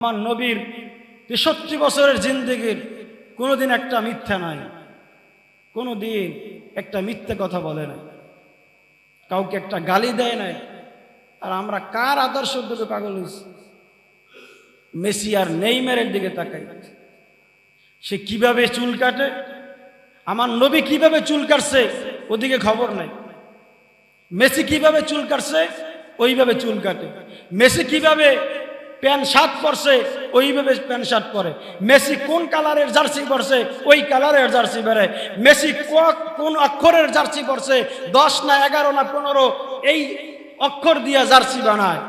আমার নবীর ৬৩ বছরের জিন্দেগির কোনোদিন একটা মিথ্যা নাই, কোনোদিন একটা মিথ্যে কথা বলে নাই, কাউকে একটা গালি দেয় নাই। আর আমরা কার আদর্শ দিকে পাগল হয়েছি? মেসি আর নেইমারের দিকে তাকাই। সে কিভাবে চুল কাটে, আমার নবী কিভাবে চুল কাটছে ওদিকে খবর নাই। মেসি কিভাবে চুল কাটছে ওইভাবে চুল কাটে। মেসি কিভাবে প্যান্ট শার্ট পরছে ওইভাবে প্যান্ট শার্ট পরে। মেসি কোন কালারের জার্সি পরছে ওই কালারের জার্সি পরে। মেসি কোন অক্ষরের জার্সি পরছে 10 না 11 না 15 এই অক্ষর দিয়ে জার্সি বানায়।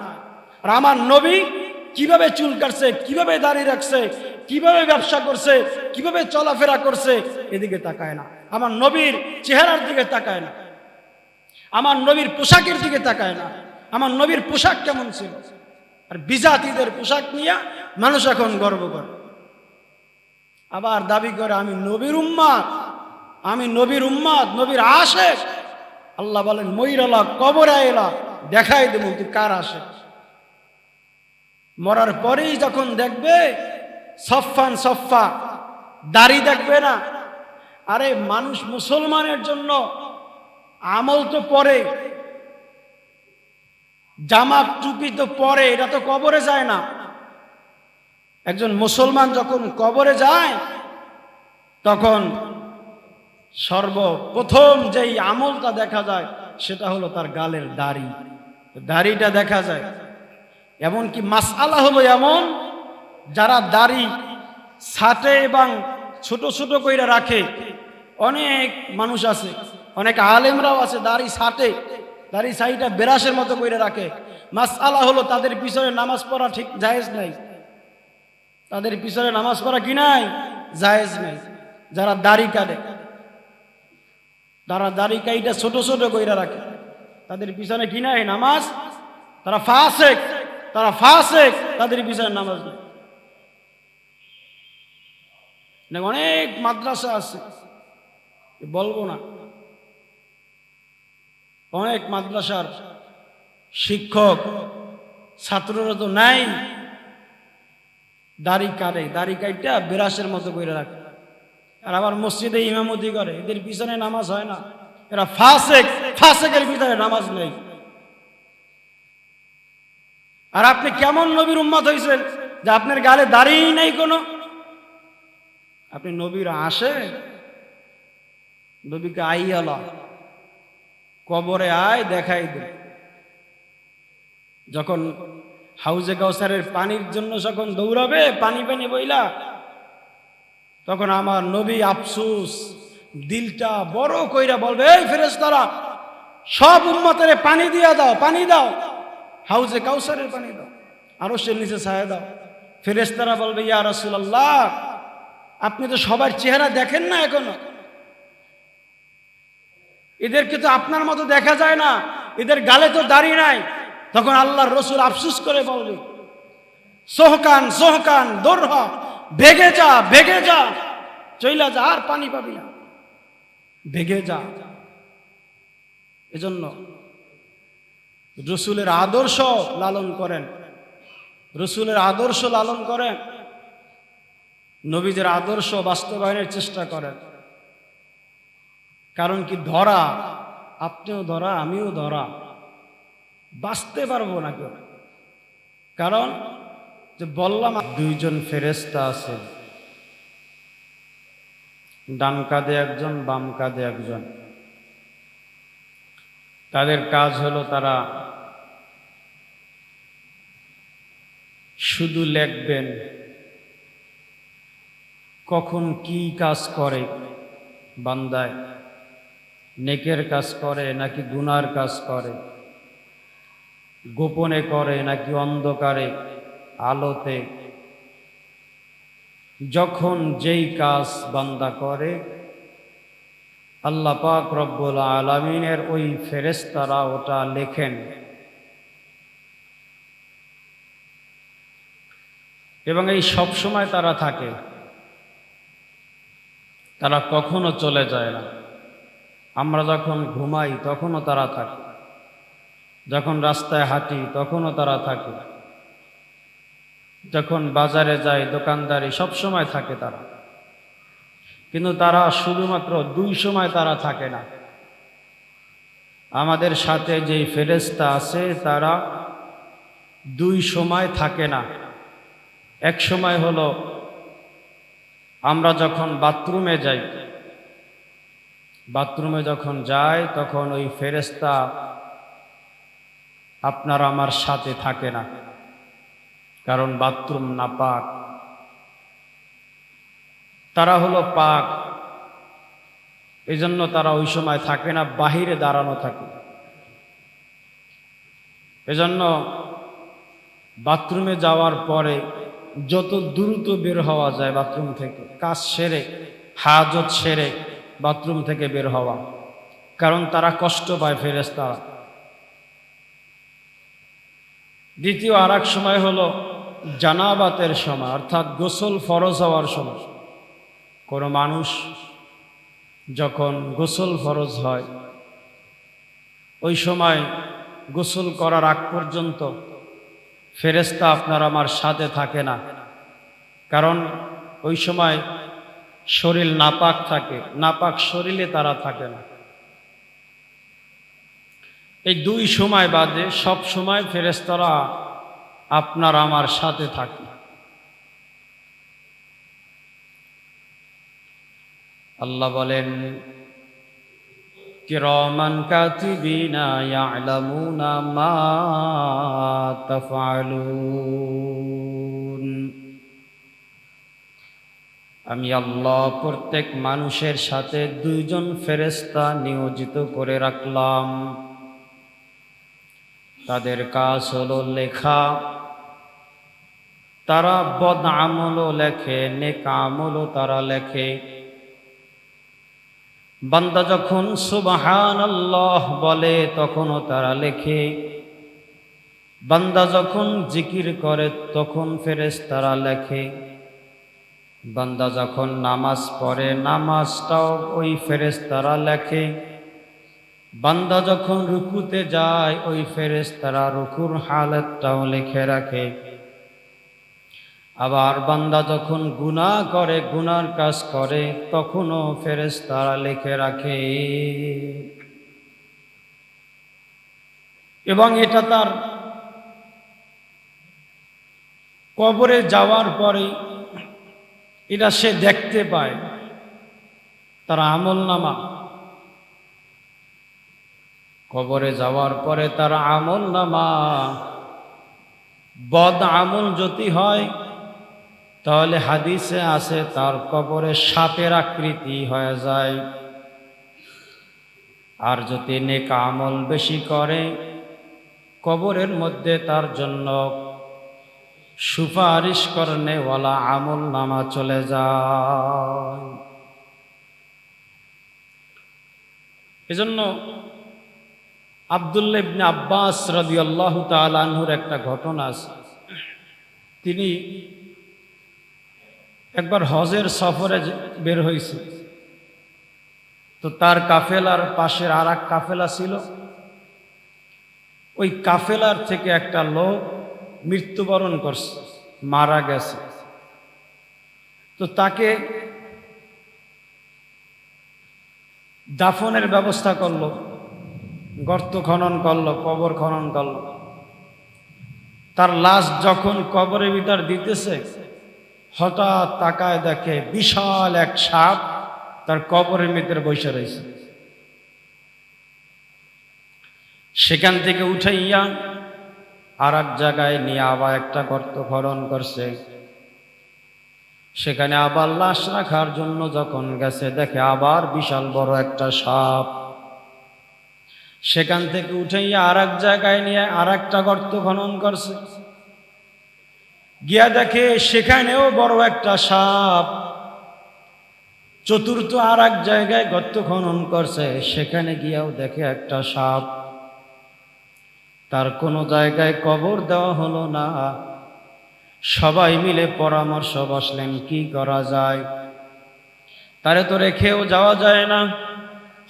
আর আমার নবী কিভাবে চুল কাটছে, কিভাবে দাড়ি রাখছে, কিভাবে ব্যবসা করছে, কিভাবে চলাফেরা করছে এদিকে তাকায় না। আমার নবীর চেহারার দিকে তাকায় না, আমার নবীর পোশাকের দিকে তাকায় না। আমার নবীর পোশাক কেমন ছিল। আর বিজাতিদের পোশাক নিয়ে মানুষ এখন গর্ব করে, আবার দাবি করে আমি নবীর উম্মত, আমি নবীর উম্মত, নবীর আশেক। আল্লাহ বলেন মইরালা কবরে এলা দেখাই দেব তুই কার আশেক। মরার পরেই যখন দেখবে সফান সফা দাড়ি দেখবে না। আরে মানুষ মুসলমানের জন্য আমল তো পরে, জামা টুপি তো পরে, এটা তো কবরে যায় না। একজন মুসলমান যখন কবরে যায় তখন সর্বপ্রথম যেই আমলটা দেখা যায় সেটা হলো তার গালের দাড়ি, দাড়িটা দেখা যায়। এমনকি মাসআলা হলো এমন, যারা দাড়ি ছাটে এবং ছোট ছোট কইরা রাখে, অনেক মানুষ আছে, অনেক আলেমরাও আছে দাড়ি ছাটে, দাড়ি সাইটা বেরাসের মতো কইরা রাখে। মাসআলা হলো তাদের পিছনে নামাজ পড়া ঠিক জায়েজ নাই, তাদের পিছনে নামাজ পড়া কি নাই, জায়েজ নাই। যারা দাড়ি কাটে, যারা দাড়ি কাইটা ছোট ছোট কইরা রাখে, তাদের পিছনে কি নাই, নামাজ। তারা ফাসেক, তারা ফাসেক, তাদের পিছনে নামাজ নেই। অনেক মাদ্রাসা আছে, বলবো না, অনেক মাদ্রাসার শিক্ষক ছাত্ররা তো নাই, দাড়ি কাটে, দাড়ি কাইটা বেরাসের মতো করে রাখে। আর আবার মসজিদে ইমামতি করে, এদের পিছনে নামাজ হয় না। এরা ফাসেক, ফাসেকের পিছনে নামাজ নেই। আর আপনি কেমন নবীর উম্মত হয়েছেন যে আপনার গালে দাড়ি নেই কোনো? আপনি নবীর আসে, নবীকে আইয়ালা কবরে আয় দেখাই দে। যখন হাউজে কাউসারের পানির জন্য যখন দৌড়াবে পানি পানি বইলা, তখন আমার নবী আফসোস দিলটা বড় কইরা বলবে, এই ফেরেশতারা সব উম্মতের পানি দিয়া দাও, পানি দাও, হাউজে কাউসারের পানি দাও, আরশের নিচে ছায়া দাও। ফেরেশতারা বলবে, ইয়া রাসূলুল্লাহ আপনি তো সবার চেহারা দেখেন না এখনো, এদেরকে তো আপনার মতো দেখা যায় না, এদের গালে তো দাড়ি নাই। তখন আল্লাহর রসুল আফসোস করে বলবে, সোহকান সোহকান দৌড়, ভেগে যা, ভেগে যা, চইলা যা, আর পানি পাবি না, ভেগে যা। এজন্য রসুলের আদর্শ লালন করেন, রসুলের আদর্শ লালন করেন, নবীদের আদর্শ বাস্তবায়নের চেষ্টা করেন। কারণ কি, ধরা, আপনিও ধরা, আমিও ধরা, বাঁচতে পারবো না কেউ। কারণ যে বললাম, দুইজন ফেরেশতা আছে, ডান কাঁধে একজন, বাম কাঁধে একজন। তাদের কাজ হলো তারা শুধু লিখবেন কখন কি কাজ করে বান্দায়, নেকের কাজ করে নাকি গুনার কাজ করে, গোপনে করে নাকি অন্ধকারে আলোতে। যখন যেই কাজ বান্দা করে আল্লাহ পাক রব্বুল আলামিনের ওই ফেরেশতারা ওটা লেখেন। এবং এই সব সময় তারা থাকে, তারা কখনো চলে যায় না। আমরা যখন ঘুমাই তখনও তারা থাকে, যখন রাস্তায় হাঁটি তখনও তারা থাকে, যখন বাজারে যায়, দোকানদারি সব সময় থাকে তারা, কিন্তু তারা শুধুমাত্র 2 সময় তারা থাকে না। আমাদের সাথে যেই ফেরেশতা আছে তারা 2 সময় থাকে না। এক সময় হলো আমরা যখন বাথরুমে যাই, বাথরুমে যখন যাই তখন ওই ফেরেশতা আপনার আমার সাথে থাকে না, কারণ বাথরুম নাপাক। তারা হলো পাক, এজন্য তারা ওই সময় থাকে না, বাহিরে দাঁড়ানো থাকে। এজন্য বাথরুমে যাওয়ার পরে যত দ্রুত বের হওয়া যায় বাথরুম থেকে, কাজ সেরে হাজত সেরে বাথরুম থেকে বের হওয়া, কারণ তারা কষ্ট পায় ফেরেশতারা। দ্বিতীয় আর এক সময় হলো জানাবাতের সময়, অর্থাৎ গোসল ফরজ হওয়ার সময়। কোনো মানুষ যখন গোসল ফরজ হয়, ওই সময় গোসল করার আগ পর্যন্ত ফেরেশতা আপনার আমার সাথে থাকে না, কারণ ওই সময় শরীর নাপাক থাকে, নাপাক শরীরে তারা থাকে না। এই 2 সময় বাদে সব সময় ফেরেশতারা আপনার আমার সাথে থাকে। আল্লাহ বলেন, কিরামান কাতিবিনা ইয়ালামুনা মা তাফআলুন। আমি আল্লাহ প্রত্যেক মানুষের সাথে 2 জন ফেরেশতা নিয়োজিত করে রাখলাম। তাদের কাজ হলো লেখা। তারা বদ আমলও লেখে, নেক আমলও তারা লেখে। বান্দা যখন সুবহানাল্লাহ বলে তখনও তারা লেখে। বান্দা যখন জিকির করে তখন ফেরেশতারা লেখে। বান্দা যখন নামাজ পড়ে নামাজটাও ওই ফেরেশতারা লেখে। বান্দা যখন রুকুতে যায় ওই ফেরেশতারা রুকুর হালতটাও লিখে রাখে। আবার বান্দা যখন গুনাহ করে, গুনার কাজ করে, তখনও ফেরেশতারা লিখে রাখে। এবং এটা তার কবরে যাওয়ার পরে এটা সে দেখতে পায়, তার আমলনামা। কবরে যাওয়ার পরে তার আমলনামা বদ আমল যদি হয় তাহলে হাদিসে আছে তার কবরে সাপের আকৃতি হয়ে যায়। আর যদি নেক আমল বেশি করে কবরের মধ্যে তার জন্য সুপারিশ করনেওয়ালা আমল নামা চলে যায়। এজন্য আব্দুল্লাহ ইবনে আব্বাস রাদিয়াল্লাহু তাআলা আনহুর একটা ঘটনা আছে। তিনি একবার হজের সফরে বের হয়েছে, তো তার কাফেলার পাশের আর এক কাফেলা ছিল। ওই কাফেলার থেকে একটা লোক মৃত্যুবরণ করছে, মারা গেছে। তো তাকে দাফনের ব্যবস্থা করলো, গর্ত খনন করলো, কবর খনন করলো। তার লাশ যখন কবরের ভিতর দিতেছে, হঠাৎ তাকায় দেখে বিশাল এক সাপ তার কবরের ভিতরে বসে রয়েছে। সেখান থেকে উঠাইয়া আর এক জায়গায় নিয়ে আবার একটা গর্ত খনন করছে। সেখানে আবার লাশ রাখার জন্য যখন গেছে দেখে আবার বিশাল বড় একটা সাপ। সেখান থেকে উঠাইয়া আর এক জায়গায় নিয়ে আর একটা গর্ত খনন করছে। গিয়া দেখে সেখানেও বড় একটা সাপ। চতুর্থ আর এক জায়গায় গর্ত খনন করছে, সেখানে গিয়াও দেখে একটা সাপ। তার কোনো জায়গায় কবর দেওয়া হলো না। সবাই মিলে পরামর্শ বসলেন কি করা যায়। তারে তো রেখেও যাওয়া যায় না,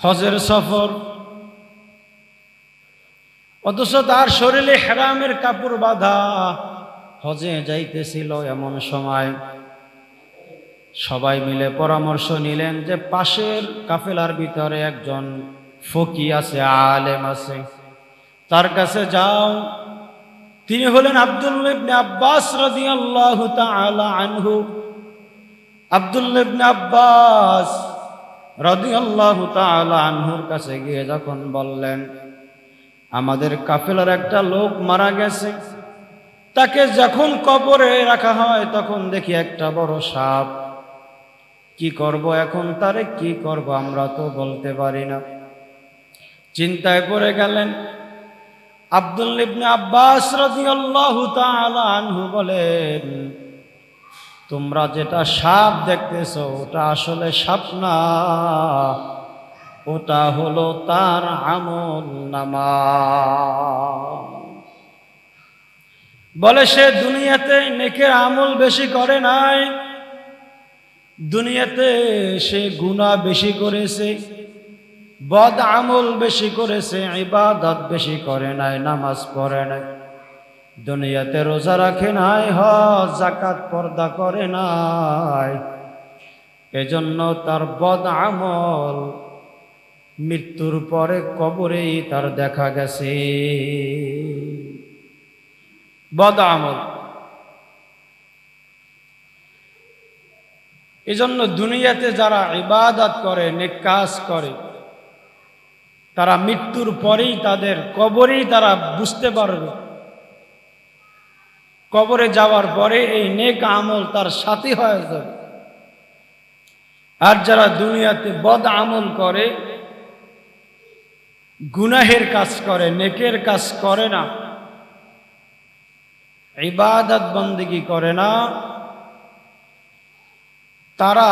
হজের সফর, অথচ তার শরীরে হেরামের কাপড় বাঁধা। হজে যাইতেছিল, এমন সময় সবাই মিলে পরামর্শ নিলেন যে পাশের কাফেলার ভিতরে একজন ফকি আছে, আলেম আছে, তার কাছে যাও। তিনি হলেন আব্দুল্লাহ ইবনে আব্বাস রাদিয়াল্লাহু তাআলা আনহু। আব্দুল্লাহ ইবনে আব্বাস রাদিয়াল্লাহু তাআলা আনহুর কাছে গিয়ে যখন বললেন, আমাদের কাফেলার একটা লোক মারা গেছে, তাকে যখন কবরে রাখা হয় তখন দেখি একটা বড় সাপ। কি করব এখন, তারে কি করব আমরা তো বলতে পারি না। চিন্তায় পড়ে গেলেন। আব্দুল্লাহ ইবনে আব্বাস রাদিয়াল্লাহু তাআলা আনহু বলেন, তোমরা যেটা সাপ দেখতেছো ওটা আসলে সাপ না, ওটা হলো তার আমল নামা। বলে সে দুনিয়াতে নেকের আমল বেশি করে নাই, দুনিয়াতে সে গুনাহ বেশি করেছে, বদ আমল বেশি করেছে, ইবাদত বেশি করে নাই, নামাজ পড়ে নাই, দুনিয়াতে রোজা রাখে নাই, হজ যাকাত পর্দা করে নাই, এজন্য তার বদ আমল মৃত্যুর পরে কবরেই তার দেখা গেছে। বদ আমল। এজন্য দুনিয়াতে যারা ইবাদত করে, নেক কাজ করে, তারা মৃত্যুর পরেই তাদের কবরেই তারা বুঝতে পারবে, কবরে যাওয়ার পরে এই নেক আমল তার সাথী হয়ে যাবে। আর যারা দুনিয়াতে বদ আমল করে, গুনাহের কাজ করে, নেকের কাজ করে না, ইবাদত বন্দেগী করে না, তারা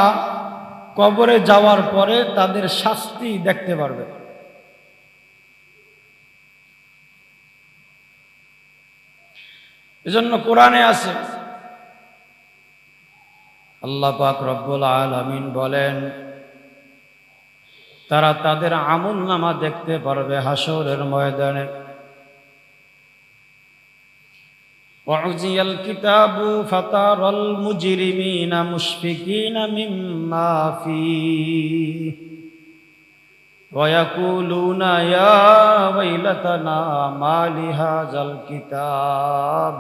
কবরে যাওয়ার পরে তাদের শাস্তি দেখতে পারবে। এজন্য কোরআনে আছে, আল্লাহ পাক রব্বুল আলামিন বলেন, তারা তাদের আমলনামা দেখতে পারবে হাসরের ময়দানে। وَعُزِيَ الْكِتَابُ فَتَرَى الْمُجْرِمِينَ مُشْفِقِينَ مِمَّا فِيهِ وَيَقُولُونَ يَا وَيْلَتَنَا مَا لِهَذَا الْكِتَابِ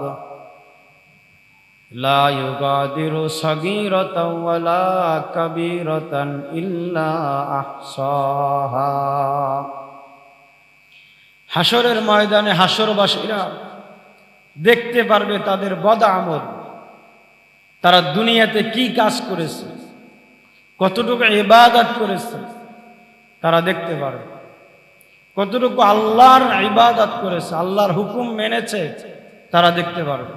لَا يُغَادِرُ صَغِيرَةً وَلَا كَبِيرَةً إِلَّا أَحْصَاهَا। হাসরের ময়দানে হাসরবাসীরা দেখতে পারবে তাদের বদ আমল, তারা দুনিয়াতে কি কাজ করেছে, কতটুকু ইবাদত করেছে তারা দেখতে পারবে, কতটুকু আল্লাহর ইবাদত করেছে, আল্লাহর হুকুম মেনেছে তারা দেখতে পারবে।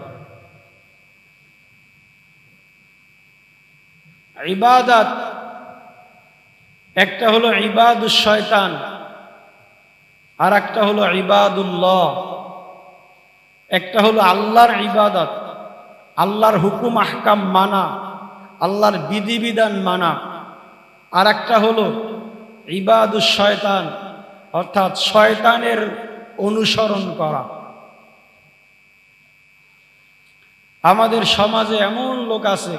ইবাদত একটা হলো ইবাদুশ শয়তান, আর একটা হলো ইবাদুল্লাহ। একটা হলো আল্লাহর ইবাদত, আল্লাহর হুকুম আহকাম মানা, আল্লাহর বিধিবিধান মানা, আর একটা হলো ইবাদুশ শয়তান, অর্থাৎ শয়তানের অনুসরণ করা। আমাদের সমাজে এমন লোক আছে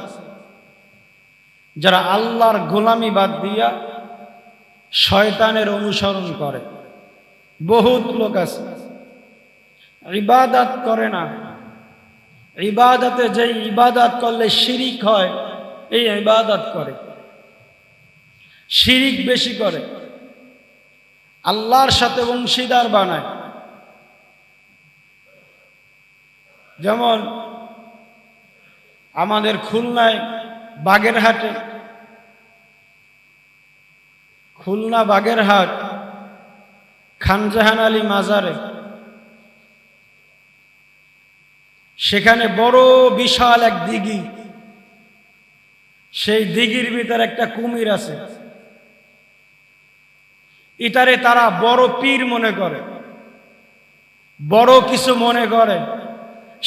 যারা আল্লাহর গোলামি বাদ দিয়া শয়তানের অনুসরণ করে, বহুত লোক আছে। ইবাদত করে না, ইবাদতে যে ইবাদত করলে শিরিক হয় এই ইবাদত করে, শিরিক বেশি করে, আল্লাহর সাথে অংশীদার বানায়। যেমন আমাদের খুলনায় বাগেরহাটে, খুলনা বাগেরহাট খানজাহান আলী মাজারে, সেখানে বড় বিশাল এক দিঘি, সেই দিঘির ভিতর একটা কুমির আছে। এটারে তারা বড় পীর মনে করে, বড় কিছু মনে করে,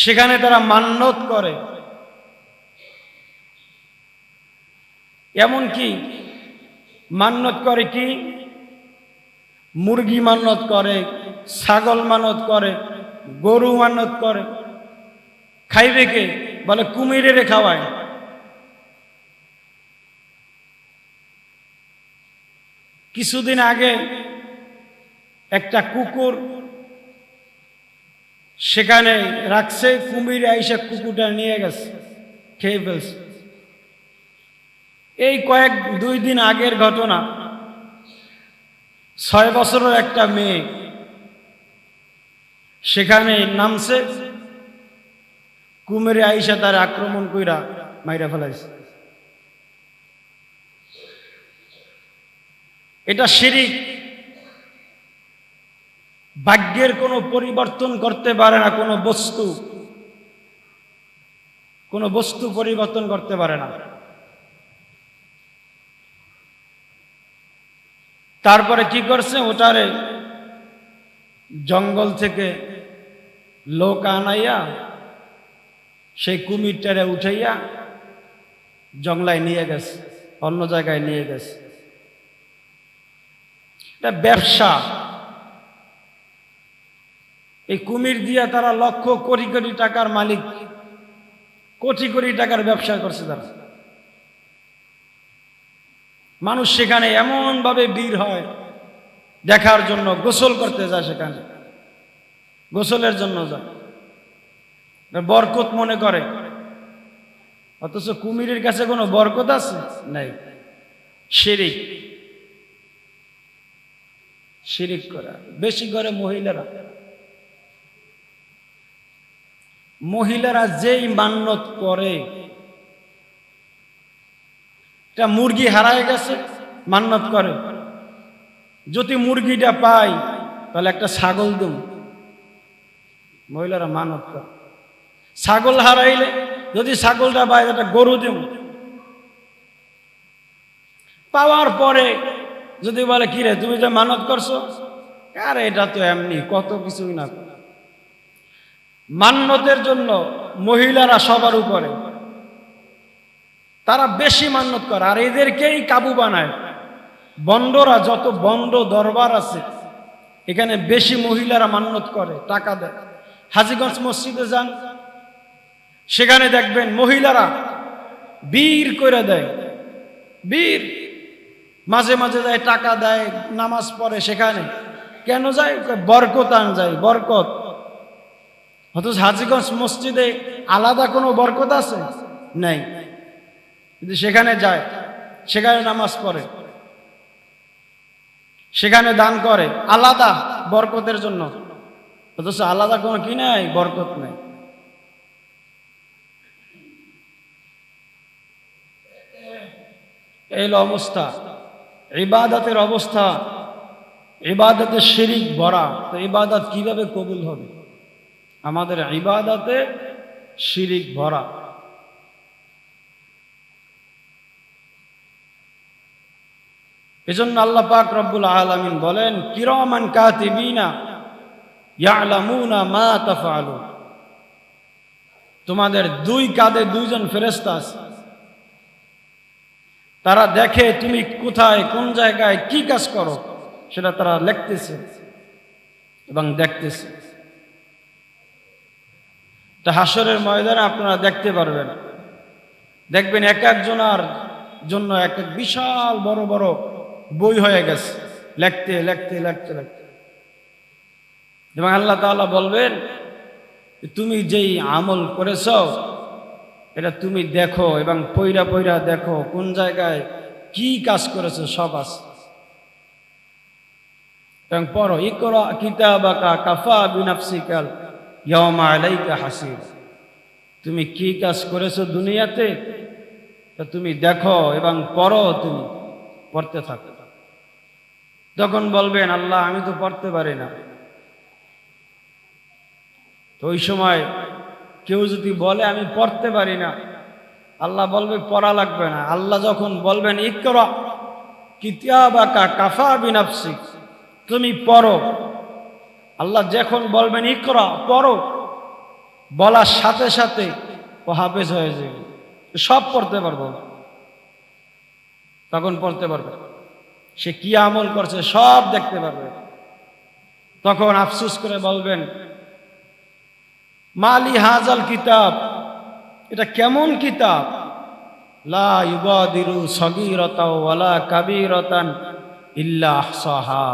সেখানে তারা মান্যত করে। এমন কি মান্যত করে, কি মুরগি মান্যত করে, ছাগল মান্যত করে, গরু মান্যত করে, খাইবে কে? বলে কুমিরেরে খাওয়ায়। কিছুদিন আগে একটা কুকুর সেখানে রাখছে, কুমির আইসা কুকুরটা নিয়ে গেছে, খেয়ে ফেলছে। এই 2 দিন আগের ঘটনা। 6 বছরের একটা মেয়ে সেখানে নামছে, কুমিরে আইসা তার আক্রমণ কইরা মাইরা ফেলাইছে। এটা শিরিক। ভাগ্যের কোনো পরিবর্তন করতে পারে না কোনো বস্তু পরিবর্তন করতে পারে না। তারপরে কি করছে, ওটারে জঙ্গল থেকে লোক আনাইয়া সেই কুমিরটারে উঠাইয়া জঙ্গলায় নিয়ে গেছে, অন্য জায়গায় নিয়ে গেছে। এটা ব্যবসা। এই কুমির দিয়া তারা লক্ষ কোটি কোটি টাকার মালিক, কোটি কোটি টাকার ব্যবসা করছে তারা। মানুষ সেখানে এমন ভাবে ভিড় হয় দেখার জন্য, গোসল করতে যায় সেখানে, গোসলের জন্য যায়, বরকত মনে করে। অথচ কুমিরের কাছে কোনো বরকত আছে? নাই। শিরিক, শিরিক করা বেশি করে মহিলারা যেই মান্যত করে, একটা মুরগি হারায় গেছে, মান্যত করে যদি মুরগিটা পাই তাহলে একটা ছাগল দেব। মহিলারা মানত করে। ছাগল হারাইলে যদি ছাগলটা পাই একটা গরু দেব। পাওয়ার পরে যদি বলে কিরে তুমি যে মানত করছো, আরে এটা তো এমনি, কত কিছুই না। মান্যতের জন্য মহিলারা সবার উপরে, তারা বেশি মান্যত করে, আর এদেরকেই কাবু বানায়। বন্ডরা, যত বন্ড দরবার আছে এখানে বেশি মহিলারা মান্যত করে, টাকা দেয়। হাজীগঞ্জ মসজিদে যান, সেখানে দেখবেন মহিলারা বীর করে দেয়, বীর মাঝে মাঝে যায়, টাকা দেয়, নামাজ পড়ে। সেখানে কেন যায়? বরকত আন যায়, বরকত। অথচ হাজীগঞ্জ মসজিদে আলাদা কোনো বরকত আছে? নাই। কিন্তু সেখানে যায়, সেখানে নামাজ পড়ে, সেখানে দান করে আলাদা বরকতের জন্য। অথচ আলাদা কোনো কি নাই, বরকত নাই। এই অবস্থা, ইবাদতের অবস্থা, ইবাদতে শিরিক ভরা। তো ইবাদত কিভাবে কবুল হবে? আমাদের ইবাদতে শিরিক ভরা। এজন্য আল্লাহ পাক রব্বুল আলামিন বলেন, কিরামান কাতিবিনা ইয়ালামুনা মা তাফআলুন। তোমাদের 2 কাঁধে 2 জন ফেরেশতা আছে, তারা দেখে তুমি কোথায়, কোন জায়গায় কি কাজ করো, সেটা তারা লিখতেছে এবং দেখতেছে। তা হাসরের ময়দানে আপনারা দেখতে পারবেন, দেখবেন এক একজনের জন্য এক এক বিশাল বড় বড় বই হয়ে গেছে, লিখতে লিখতে লিখতে লিখতে। এবং আল্লাহ তাআলা বলবেন, তুমি যেই আমল করেছ এটা তুমি দেখো এবং পয়রা পয়রা দেখো, কোন জায়গায় কি কাজ করেছো সব আছে। এবং পড়ো, ইকরা কিতাবাকা কাফা বিনাফসিকাল ইয়াওমা আলাইকা হাসিব। তুমি কি কাজ করেছো দুনিয়াতে তা তুমি দেখো এবং পড়ো, তুমি পড়তে থাকো। তখন বলবেন, আল্লাহ আমি তো পড়তে পারি না। তো ওই সময় কেউ যদি বলে আমি পড়তে পারি না, আল্লাহ বলবে পড়া লাগবে না। আল্লাহ যখন বলবেন ইকরা কিতাবাকা কাফা বিনাফসিক, তুমি পড়ো, আল্লাহ যখন বলবেন ইকরা পড়ো, বলার সাথে সাথে ও হাফেজ হয়ে যাবে, সব পড়তে পারবো। তখন পড়তে পারবে, সে কি আমল করছে সব দেখতে পারবে। তখন আফসোস করে বলবেন মালি হাজাল কিতাব, এটা কেমন কিতাব, লা ইউগাদিরু সগীরাতাও ওয়ালা কাবীরাতান ইল্লা আহসাহা,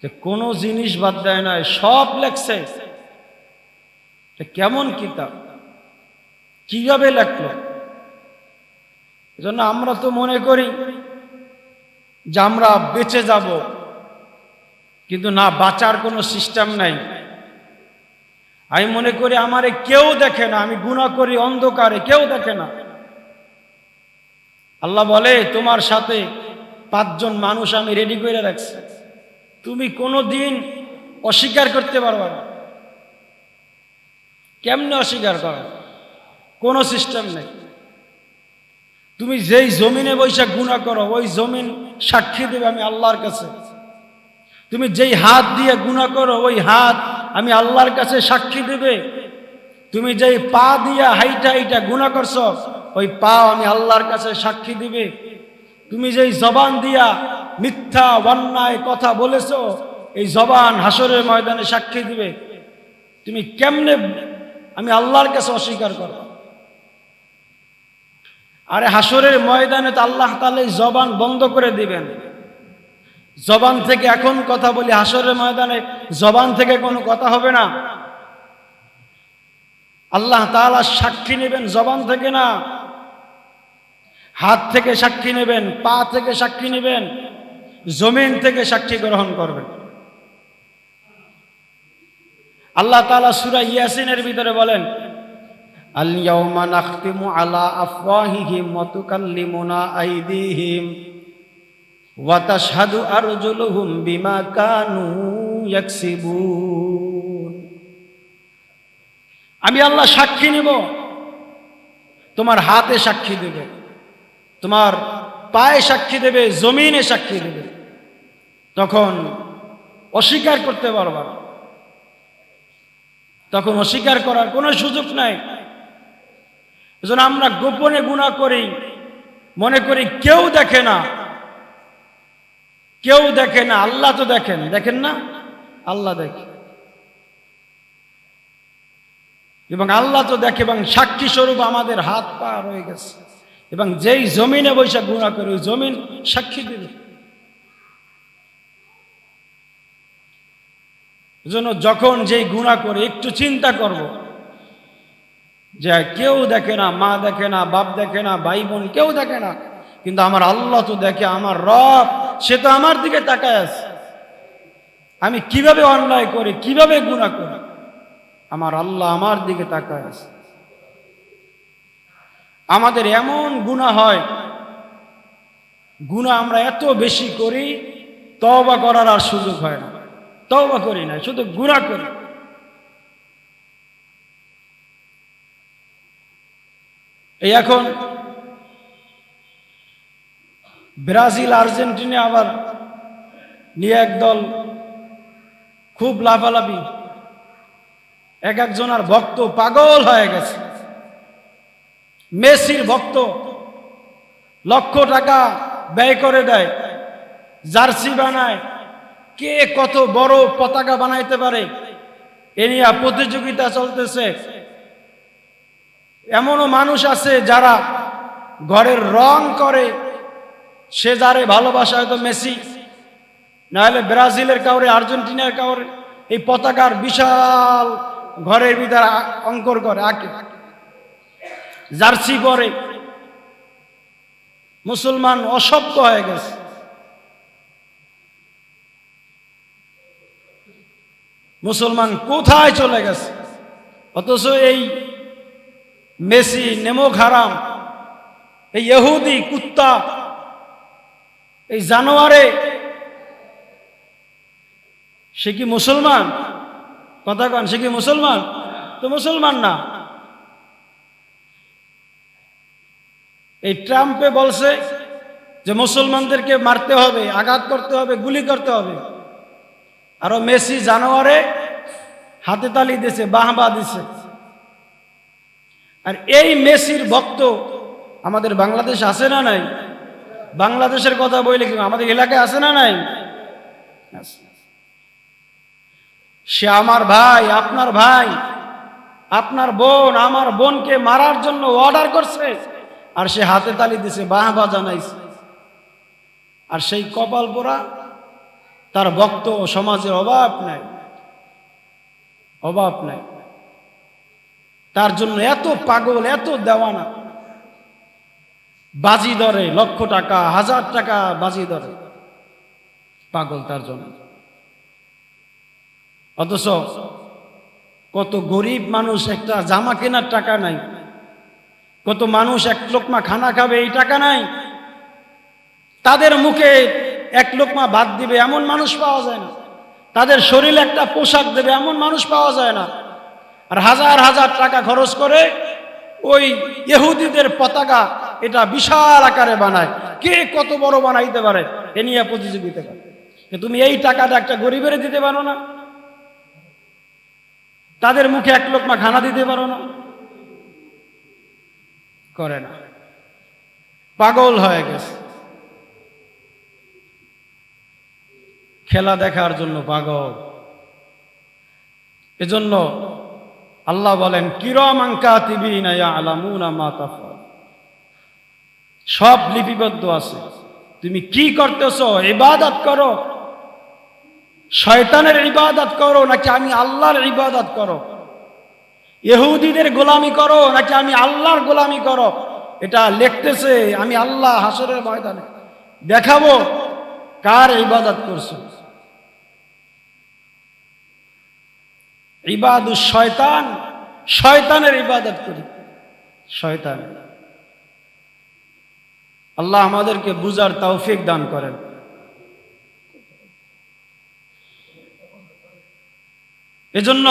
যে কোনো জিনিস বাদ দেয় না, সব লেখছে। এটা কেমন কিতাব, কিভাবে লেখলো? এজন্য আমরা তো মনে করি যে আমরা বেঁচে যাব, কিন্তু না, বাঁচার কোনো সিস্টেম নাই। আমি মনে করি আমারে কেউ দেখে না, আমি গুনাহ করি অন্ধকারে, কেউ দেখে না। আল্লাহ বলে তোমার সাথে 5 জন মানুষ আমি রেডি করে রাখছি, তুমি কোনো দিন অস্বীকার করতে পারবে না। কেমনে অস্বীকার করো? কোনো সিস্টেম নেই। তুমি যেই জমিনে বৈশা গুনাহ করো, ওই জমিন সাক্ষী দেবে আমি আল্লাহর কাছে। তুমি যেই হাত দিয়ে গুনাহ করো, ওই হাত আমি আল্লাহর কাছে সাক্ষী দেবে। তুমি যেই পা দিয়া হাইটা হাইটা গুনাহ করছো, ওই পা আমি আল্লাহর কাছে সাক্ষী দিবে। তুমি যেই জবান দিয়া মিথ্যা অন্যায় কথা বলেছো, এই জবান হাসরের ময়দানে সাক্ষী দিবে। তুমি কেমনে আমি আল্লাহর কাছে অস্বীকার করো? আরে হাসরের ময়দানে তো আল্লাহ তাআলা এই জবান বন্ধ করে দিবেন। জবান থেকে এখন কথা বলি, হাসরের ময়দানে জবান থেকে কোনো কথা হবে না। আল্লাহ তাআলা সাক্ষী নেবেন জবান থেকে না, হাত থেকে সাক্ষী নেবেন, পা থেকে সাক্ষী নেবেন, জমিন থেকে সাক্ষী গ্রহণ করবেন। আল্লাহ তাআলা সূরা ইয়াসিনের ভিতরে বলেন, আল ইয়াউমা নাখতিমু আলা আফওয়াহিহিম ওয়া তুকাল্লিমুনা আইদিহিম ওয়া তাশহাদু আরজুলুহুম বিমা কানু ইয়াকসিবুন। আমি আল্লাহ সাক্ষী নেব, তোমার হাতে সাক্ষী দেবে, তোমার পায়ে সাক্ষী দেবে, জমিনে সাক্ষী দেবে। তখন অস্বীকার করতে পারবা না, তখন অস্বীকার করার কোনো সুযোগ নাই। এজন্য আমরা গোপনে গুনাহ করি, মনে করি কেউ দেখে না, কেউ দেখে না। আল্লাহ তো দেখেন, দেখেন না? আল্লাহ দেখে, এবং আল্লাহ তো দেখে, এবং সাক্ষী স্বরূপ আমাদের হাত পা রয়ে গেছে। এবং যেই জমিনে বৈশা গুনাহ করে, ওই জমিন সাক্ষী দেবে। এজন্য যখন যেই গুনাহ করে একটু চিন্তা করব যে কেউ দেখে না, মা দেখে না, বাপ দেখে না, ভাই বোন কেউ দেখে না, কিন্তু আমার আল্লাহ তো দেখে। আমার রব, সে তো আমার দিকে তাকায় আছে। আমি কিভাবে অন্যায় করি, কিভাবে গুনাহ করি, আমার আল্লাহ আমার দিকে তাকায় আছে। আমাদের এমন গুনাহ হয়, গুনাহ আমরা এত বেশি করি, তওবা করার আর সুযোগ হয় না। তওবা করি না, শুধু গুনাহ করি। এই এখন ব্রাজিল আর্জেন্টিনা আবার নিয়ে একদল খুব লাফালাফি, এক একজনের ভক্ত পাগল হয়ে গেছে। মেসির ভক্ত লক্ষ টাকা ব্যয় করে দেয়, জার্সি বানায়, কে কত বড় পতাকা বানাইতে পারে এ নিয়ে প্রতিযোগিতা চলতেছে। এমনও মানুষ আছে যারা ঘরের রং করে, সে যারে ভালোবাসা, হয়তো মেসি, নাহলে ব্রাজিলের কাউরে, আর্জেন্টিনার কাউরে, এই পতাকার বিশাল ঘরের ভিতরে অঙ্কন করে, আঁকে, জার্সি পরে। মুসলমান অসভ্য হয়ে গেছে। মুসলমান কোথায় চলে গেছে? অথচ এই মেসি, নেমক হারাম, এই ইহুদি কুত্তা, এই জানোয়ারে, সে কি মুসলমান? কথা কন, সে কি মুসলমান? তো মুসলমান না। এই ট্রাম্পে বলছে যে মুসলমানদেরকে মারতে হবে, আঘাত করতে হবে, গুলি করতে হবে। আরো মেসি জানোয়ারে হাতে তালি দিছে, বাহবা দিছে। আর এই মেসির ভক্ত আমাদের বাংলাদেশ আছে না নাই? বাংলাদেশের কথা বইলে কি আমাদের এলাকায় আছে না নাই? সে আমার ভাই, আপনার ভাই, আপনার বোন আমার বোনকে মারার জন্য অর্ডার করছে, আর সে হাতে তালি দিছে, বাহবা জানাইছে, আর সেই কপাল পোড়া তার ভক্ত সমাজের অভাব নাই, অভাব নাই। তার জন্য এত পাগল, এত দেওয়ানা, বাজি ধরে, লক্ষ টাকা, 1000 টাকা বাজি ধরে, পাগল তার জন্য। অথচ কত গরিব মানুষ একটা জামা কেনার টাকা নাই, কত মানুষ এক লোকমা খানা খাবে এই টাকা নাই, তাদের মুখে এক লোকমা ভাত দিবে এমন মানুষ পাওয়া যায় না, তাদের শরীরে একটা পোশাক দেবে এমন মানুষ পাওয়া যায় না। আর হাজার হাজার টাকা খরচ করে ওই ইহুদিদের পতাকা এটা বিশাল আকারে বানায়, কে কত বড় বানাইতে পারে এ নিয়ে প্রতিযোগিতা করে। তুমি এই টাকাটা একটা গরিবের দিতে পারো না, তাদের মুখে এক লোকমা খানা দিতে পারো না, করে না, পাগল হয়ে গেছে, খেলা দেখার জন্য পাগল। এজন্য আল্লাহ বলেন কিরামান কাতিবিনা ইয়ালামুনা মা তাফআল, সব লিপিবদ্ধ আছে। তুমি কি করতেছো, ইবাদত করো, শয়তানের ইবাদত করো নাকি আমি আল্লাহর ইবাদত করো, ইহুদিদের গোলামি করো নাকি আমি আল্লাহর গোলামি করো, এটা লিখতেছে। আমি আল্লাহ হাসরের ময়দানে দেখাবো কার ইবাদত করছো। ইবাদুস শয়তান, শয়তানের ইবাদত করি, শয়তান। আল্লাহ আমাদেরকে বুঝার তৌফিক দান করেন। এজন্য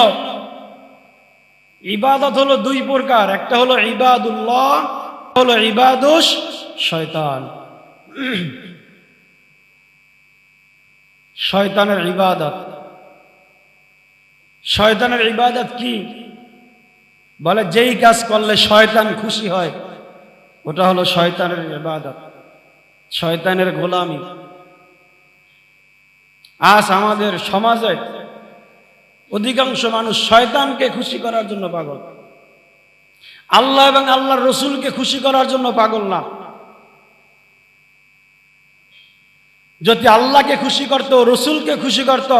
ইবাদত হলো দুই প্রকার, একটা হলো ইবাদুল্লাহ, হলো ইবাদুস শয়তান। শয়তানের ইবাদত, শয়তানের ইবাদত কি বলে, যেই কাজ করলে শয়তান খুশি হয় ওটা হলো শয়তানের ইবাদত, শয়তানের গোলামি। আজ আমাদের সমাজে অধিকাংশ মানুষ শয়তানকে খুশি করার জন্য পাগল, আল্লাহ এবং আল্লাহর রসুলকে খুশি করার জন্য পাগল না। যদি আল্লাহকে খুশি করত, রসুলকে খুশি করত,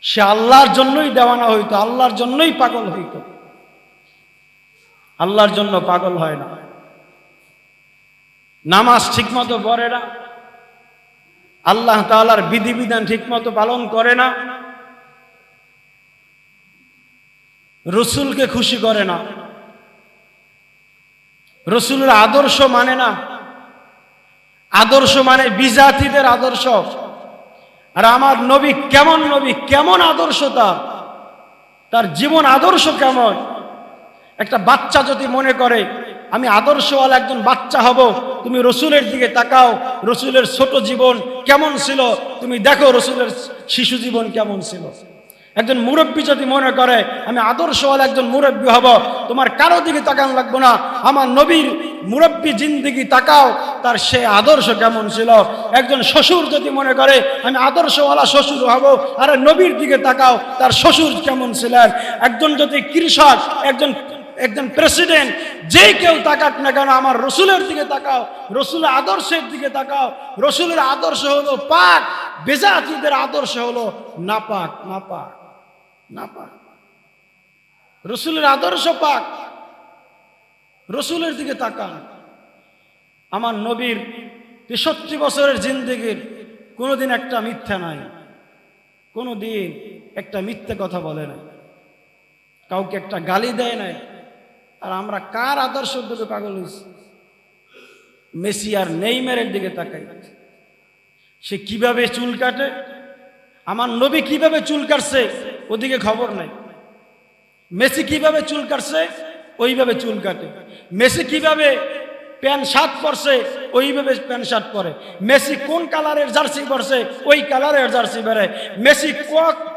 সে আল্লাহর জন্যই দেওয়ানা হইতো, আল্লাহর জন্যই পাগল হইতো, আল্লাহর জন্য পাগল হয় না। নামাজ ঠিকমতো পড়ে না, আল্লাহ তাআলার বিধিবিধান ঠিকমতো পালন করে না, রসুলকে খুশি করে না, রসুলের আদর্শ মানে না। আদর্শ মানে বিজাতিদের আদর্শ, আর আমার নবী কেমন নবী, কেমন আদর্শ, তার জীবন আদর্শ কেমন। একটা বাচ্চা যদি মনে করে আমি আদর্শওয়ালা একজন বাচ্চা হব, তুমি রসুলের দিকে তাকাও, রসুলের ছোট জীবন কেমন ছিল, তুমি দেখো রসুলের শিশু জীবন কেমন ছিল। একজন মুরব্বী যদি মনে করে আমি আদর্শওয়ালা একজন মুরব্বী হব, তোমার কারো দিকে তাকানো লাগবে না, আমার নবীর মুরব্বী জিন্দেগি তাকাও, তার সে আদর্শ কেমন ছিল। একজন শ্বশুর যদি মনে করে আমি আদর্শওয়ালা শ্বশুর হব, আরে নবীর দিকে তাকাও, তার শ্বশুর কেমন ছিলেন। একজন যদি কৃষক, একজন প্রেসিডেন্ট, যে কেউ তাকাক না কেন, আমার রসুলের দিকে তাকাও, রসুলের আদর্শের দিকে তাকাও। রসুলের আদর্শ হলো পাক, বেজাতিদের আদর্শ হলো নাপাক, নাপাক, নাপাক। রসুলের আদর্শ পাক, রসুলের দিকে তাকান। আমার নবীর 63 বছরের জিন্দেগির কোনোদিন একটা মিথ্যা নাই, কোনোদিন একটা মিথ্যে কথা বলে নাই, কাউকে একটা গালি দেয় নাই। আর আমরা কার আদর্শ দিকে পাগল হয়েছি? মেসি আর নেইমারের দিকে তাকাই, সে কিভাবে চুল কাটে, আমার নবী কিভাবে চুল কাটছে ওদিকে খবর নাই। মেসি কিভাবে চুল কাটছে ওইভাবে চুল কাটে, মেসি কিভাবে প্যান্ট শার্ট পরছে ওইভাবে প্যান্ট শার্ট পরে, মেসি কোন কালারের জার্সি পরছে ওই কালারের জার্সি পরে, মেসি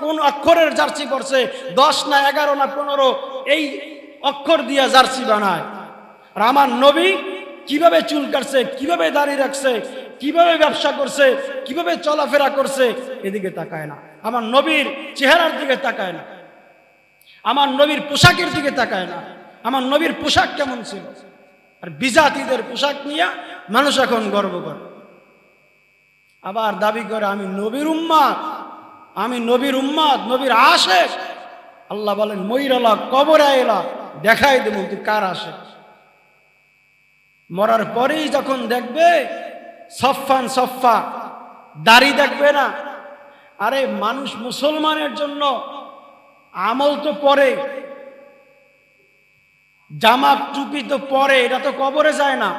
কোন অক্ষরের জার্সি পরছে 10 না 11 না 15 এই অক্ষর দিয়ে জার্সি বানায়। আর আমার নবী কিভাবে চুল কাটছে, কিভাবে দাড়ি রাখছে, কিভাবে ব্যবসা করছে, কিভাবে চলাফেরা করছে এদিকে তাকায় না, আমার নবীর চেহারার দিকে তাকায় না। আমার নবীর পোশাকের দিকে তাকায় না, আমার নবীর পোশাক কেমন ছিল। আর বিজাতিদের পোশাক নিয়ে মানুষ এখন গর্ব করে, আবার দাবি করে আমি নবীর উম্মত, আমি নবীর উম্মত, নবীর আশেক। আল্লাহ বলেন মইরালা কবরে এলা দেখাই দেব তুই কার আশেক। মরার পরেই যখন দেখবে সফান সফা, দাড়ি দেখবে না। আরে মানুষ মুসলমানের জন্য আমল তো পরে, জামা টুপি তো পরে, এটা তো কবরে যায় না।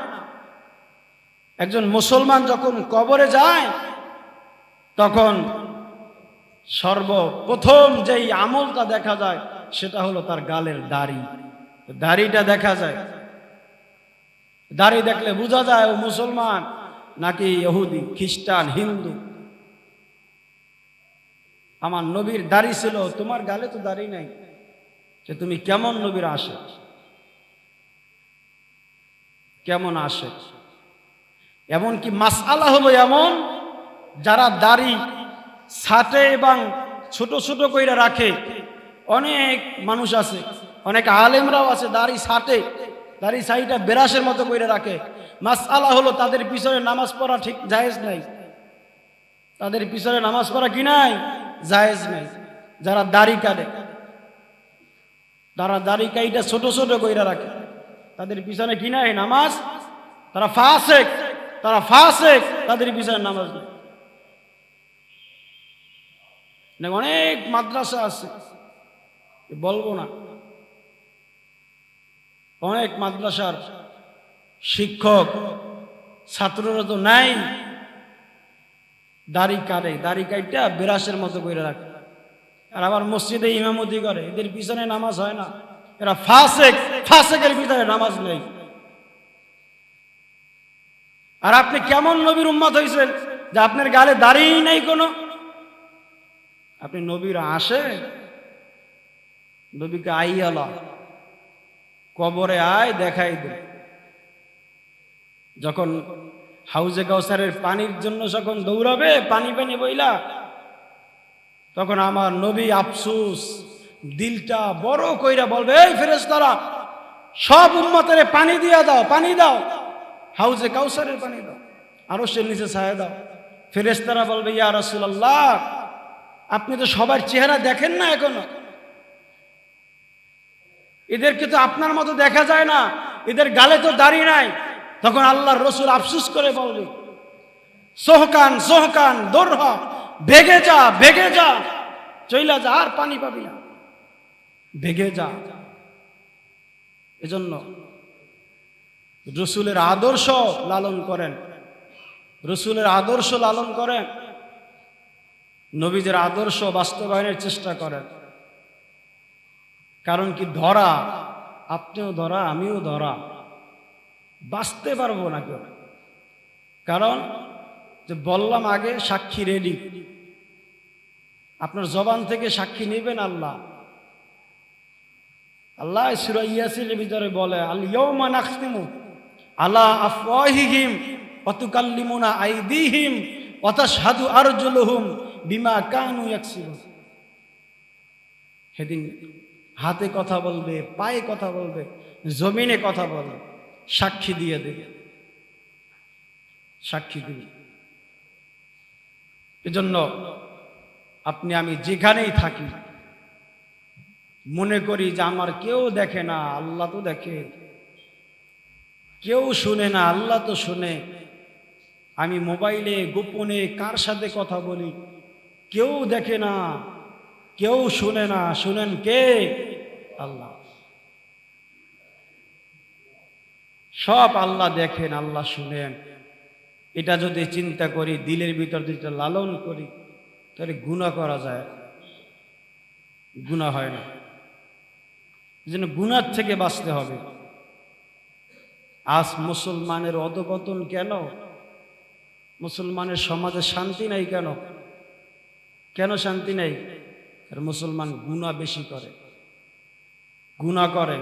একজন মুসলমান যখন কবরে যায় তখন সর্বপ্রথম যেই আমলটা দেখা যায় সেটা হলো তার গালের দাড়ি। দাড়িটা দেখা যায়, দাড়ি দেখলে বোঝা যায় ও মুসলমান নাকি ইহুদি, খ্রিস্টান, হিন্দু। আমার নবীর দাড়ি ছিল, তোমার গালে তো দাড়ি নাই, যে তুমি কেমন নবীর আশেক, কেমন আশেক। এমনকি মাসআলা হলো এমন, যারা দাড়ি ছাটে এবং ছোট ছোট কইরা রাখে, অনেক মানুষ আছে, অনেক আলেমরাও আছে দাড়ি ছাটে, দাড়ি সাইটা বেরাসের মতো কইরা রাখে। মাসআলা হলো তাদের পিছনে নামাজ পড়া ঠিক জায়েজ নাই, তাদের পিছনে নামাজ পড়া কি নাই, জায়েজ নাই। যারা দাড়ি কাটে, যারা দাড়ি কাইটা ছোট ছোট কইরা রাখে, তাদের পিছনে কি নাই, নামাজ। তারা ফাসেক, তারা ফাসেক, তাদের পিছনে নামাজ নেই। অনেক মাদ্রাসা আছে, বলবো না, অনেক মাদ্রাসার শিক্ষক ছাত্ররা তো নাই, দাড়ি কাটে, দাড়ি কাইটা বিরাসের মতো করে রাখে, আর আবার মসজিদে ইমামতি করে। এদের পিছনে নামাজ হয় না, এরা ফাসেক, ফাসেকের পিছনে নামাজ নেই। আর আপনি কেমন নবীর উম্মত হয়েছেন যে আপনার গালে দাড়ি নেই কোনো? আপনি নবীর আসে, নবীকে আইয়ালা কবরে আয় দেখাই দে। যখন হাউজে কাউসারের পানির জন্য যখন দৌড়াবে, পানি পানি বইলা, তখন আমার নবী আফসুস দিলটা বড় কইরা বলবে, এই ফেরেশতারা সব উম্মতের পানি দিয়া দাও, পানি দাও, হাউজে কাউসারের পানি দাও, আরশের নিচে ছায়া দাও। ফেরেশতারা বলবে, ইয়া রাসূলুল্লাহ আপনি তো সবার চেহারা দেখেন না এখনো, এদেরকে তো আপনার মতো দেখা যায় না, এদের গালে তো দাড়ি নাই। তখন আল্লাহর রসুল আফসুস করে বলবে, সোহকান সোহকান দৌড়া, ভেগে যা, ভেগে যা, চইলা যা, আর পানি পাবি না, ভেগে যা। এজন্য রসুলের আদর্শ লালন করেন, রসুলের আদর্শ লালন করেন, নবীদের আদর্শ বাস্তবায়নের চেষ্টা করেন। কারণ কি, ধরা, আপনিও ধরা, আমিও ধরা, বাঁচতে পারবো না কেউ। কারণ যে বললাম আগে, সাক্ষী রেডি, আপনার জবান থেকে সাক্ষী নেবেন আল্লাহ। আল্লাহ সূরা ইয়াসিনের ভিতরে বলে, আল ইয়াউমা নাখতিমু আলা আফওয়াহিহিম ওয়া তুকাল্লিমুনা আইদিহিম ওয়া তাশহাদু আরজুলুহুম বিমা কানু ইয়াকসিবুন। সেদিন হাতে কথা বলবে, পায়ে কথা বলবে, জমিনে কথা বলবে, সাক্ষী দিয়ে দেবে, সাক্ষী দিবে। এজন্য আপনি আমি যেখানেই থাকি মনে করি যে আমার কেউ দেখে না, আল্লাহ তো দেখে, কেউ শুনে না, আল্লাহ তো শুনে। আমি মোবাইলে গোপনে কার সাথে কথা বলি, কেউ দেখে না, কেউ শুনে না, শুনেন কে? আল্লাহ। সব আল্লাহ দেখেন, আল্লাহ শুনেন। এটা যদি চিন্তা করি, দিলের ভিতর যেটা লালন করি, তাহলে গুনাহ করা যায়, গুনাহ হয় না। এই জন্য গুনাহ থেকে বাঁচতে হবে। আজ মুসলমানের অধপতন কেন? মুসলমানের সমাজে শান্তি নাই কেন? কেন শান্তি নাই? আর মুসলমান গুনাহ বেশি করে, গুনাহ করে।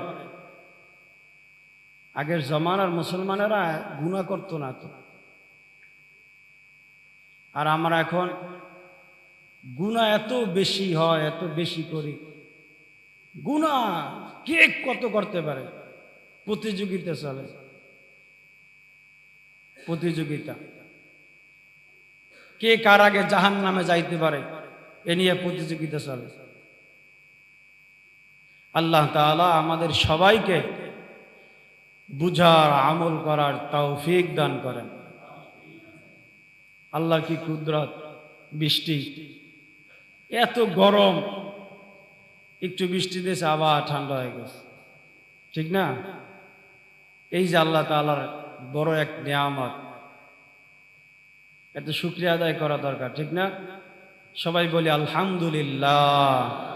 আগের জমানার মুসলমানেরা গুনাহ করতো না তো, আর আমরা এখন গুনাহ এত বেশি হয়, এত বেশি করি, গুনাহ কে কত করতে পারে, প্রতিযোগিতা চলে, প্রতিযোগিতা, কে কার আগে জাহান্নামে যাইতে পারে এ নিয়ে প্রতিযোগিতা চলে। আল্লাহ তাআলা আমাদের সবাইকে বুঝার আমল করার তৌফিক দান করেন। আল্লাহ কি কুদরত, বৃষ্টি, এত গরম, একটু বৃষ্টি দিয়েছে আবার ঠান্ডা হয়ে গেছে, ঠিক না? এই যে আল্লাহ তাআলার বড় এক নিয়ামত, এত শুকরিয়া আদায় করা দরকার, ঠিক না? সবাই বলি আলহামদুলিল্লাহ।